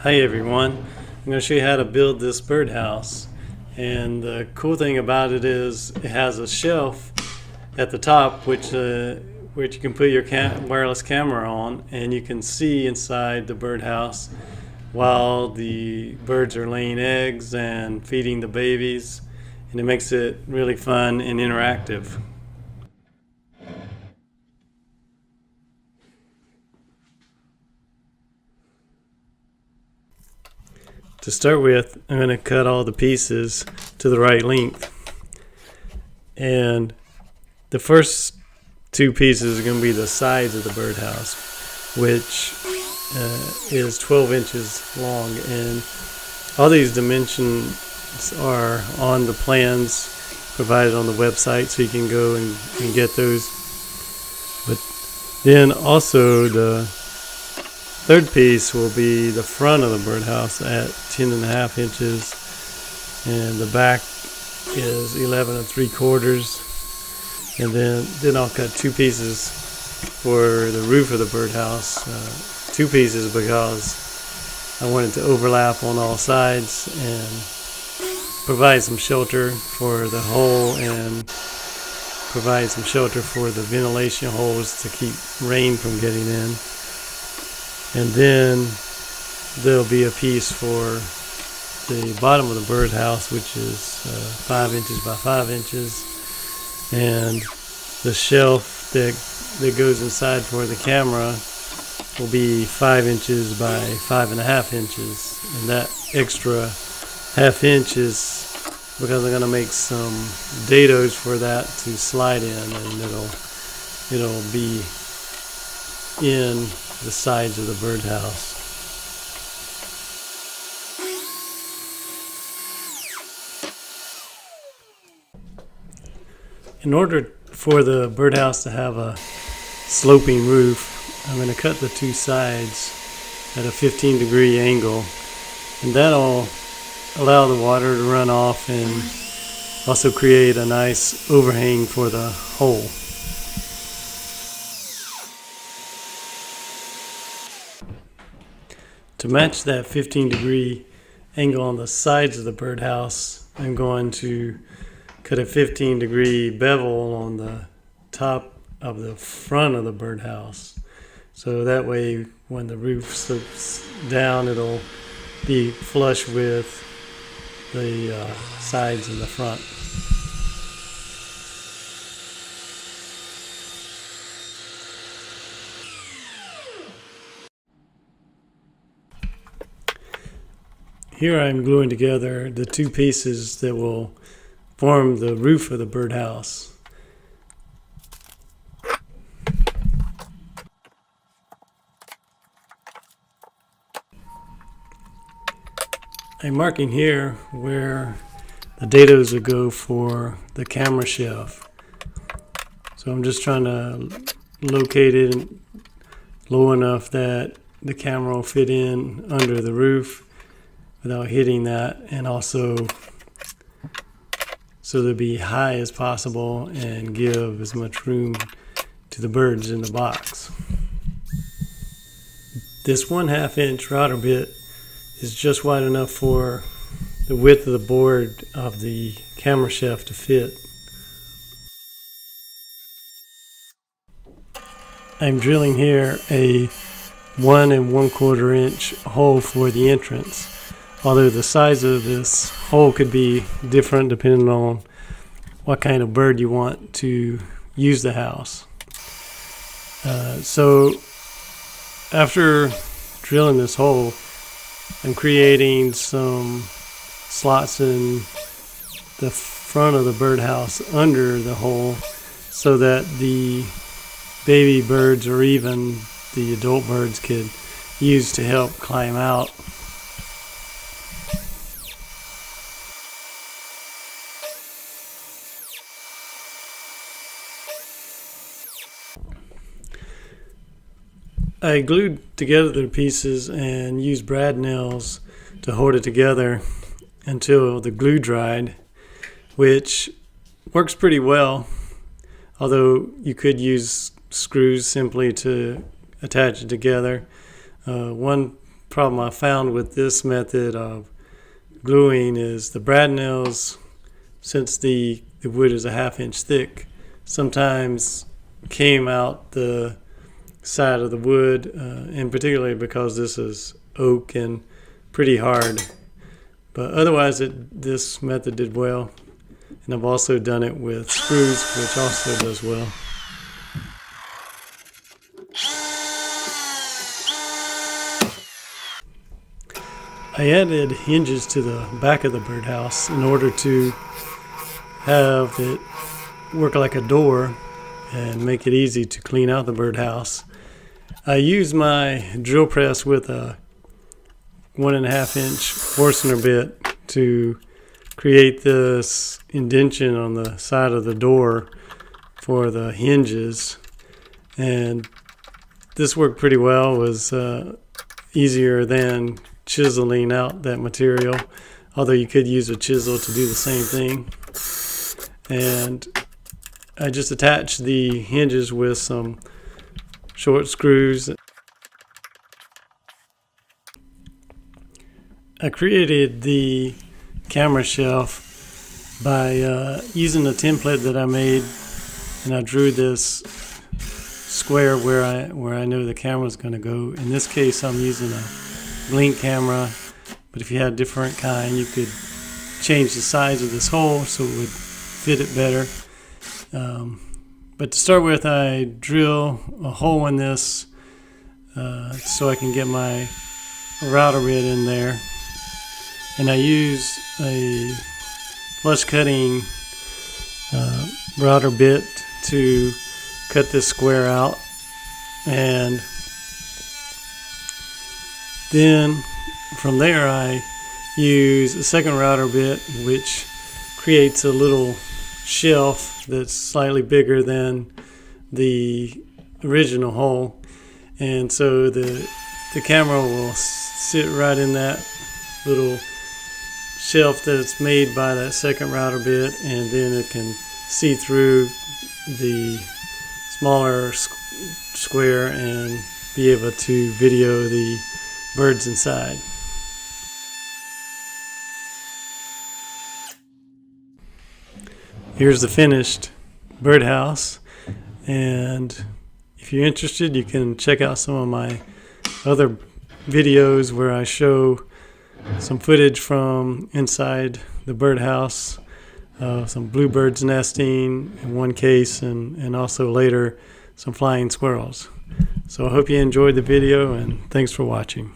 Hi everyone, I'm going to show you how to build this birdhouse. And the cool thing about it is it has a shelf at the top which you can put your wireless camera on, and you can see inside the birdhouse while the birds are laying eggs and feeding the babies, and it makes it really fun and interactive. To start with, I'm going to cut all the pieces to the right length. And the first two pieces are going to be the sides of the birdhouse, which is 12 inches long. And all these dimensions are on the plans provided on the website, so you can go and get those. But then also the third piece will be the front of the birdhouse at 10.5 inches, and the back is 11 3/4. And then I'll cut two pieces for the roof of the birdhouse, two pieces because I want it to overlap on all sides and provide some shelter for the hole and provide some shelter for the ventilation holes to keep rain from getting in. And then there'll be a piece for the bottom of the birdhouse, which is 5 inches by 5 inches, and the shelf that goes inside for the camera will be 5 inches by 5.5 inches, and that extra ½ inch is because I'm going to make some dados for that to slide in, and it'll be in the sides of the birdhouse. In order for the birdhouse to have a sloping roof, I'm going to cut the two sides at a 15-degree angle, and that'll allow the water to run off and also create a nice overhang for the hole. To match that 15-degree angle on the sides of the birdhouse, I'm going to cut a 15-degree bevel on the top of the front of the birdhouse. So that way when the roof slopes down, it'll be flush with the sides and the front. Here I'm gluing together the two pieces that will form the roof of the birdhouse. I'm marking here where the dados will go for the camera shelf. So I'm just trying to locate it low enough that the camera will fit in under the roof without hitting that, and also so they'll be high as possible and give as much room to the birds in the box. This 1/2 inch router bit is just wide enough for the width of the board of the camera shelf to fit. I'm drilling here a 1 1/4 inch hole for the entrance, although the size of this hole could be different depending on what kind of bird you want to use the house. So after drilling this hole, I'm creating some slots in the front of the birdhouse under the hole so that the baby birds or even the adult birds could use to help climb out. I glued together the pieces and used brad nails to hold it together until the glue dried, which works pretty well, although you could use screws simply to attach it together. One problem I found with this method of gluing is the brad nails, since the wood is a 1/2 inch thick, sometimes came out the side of the wood, and particularly because this is oak and pretty hard. But otherwise this method did well, and I've also done it with screws, which also does well. I added hinges to the back of the birdhouse in order to have it work like a door and make it easy to clean out the birdhouse. I used my drill press with a 1.5 inch Forstner bit to create this indentation on the side of the door for the hinges, and this worked pretty well. It was easier than chiseling out that material, although you could use a chisel to do the same thing. And I just attached the hinges with some short screws. I created the camera shelf by using a template that I made, and I drew this square where I know the camera is going to go. In this case, I'm using a blink camera, but if you had a different kind, you could change the size of this hole so it would fit it better. But to start with, I drill a hole in this so I can get my router bit in there, and I use a flush cutting router bit to cut this square out. And then from there I use a second router bit, which creates a little shelf that's slightly bigger than the original hole, and so the camera will sit right in that little shelf that's made by that second router bit, and then it can see through the smaller square and be able to video the birds inside. Here's the finished birdhouse, and if you're interested, you can check out some of my other videos where I show some footage from inside the birdhouse, some bluebirds nesting in one case, and also later some flying squirrels. So I hope you enjoyed the video, and thanks for watching.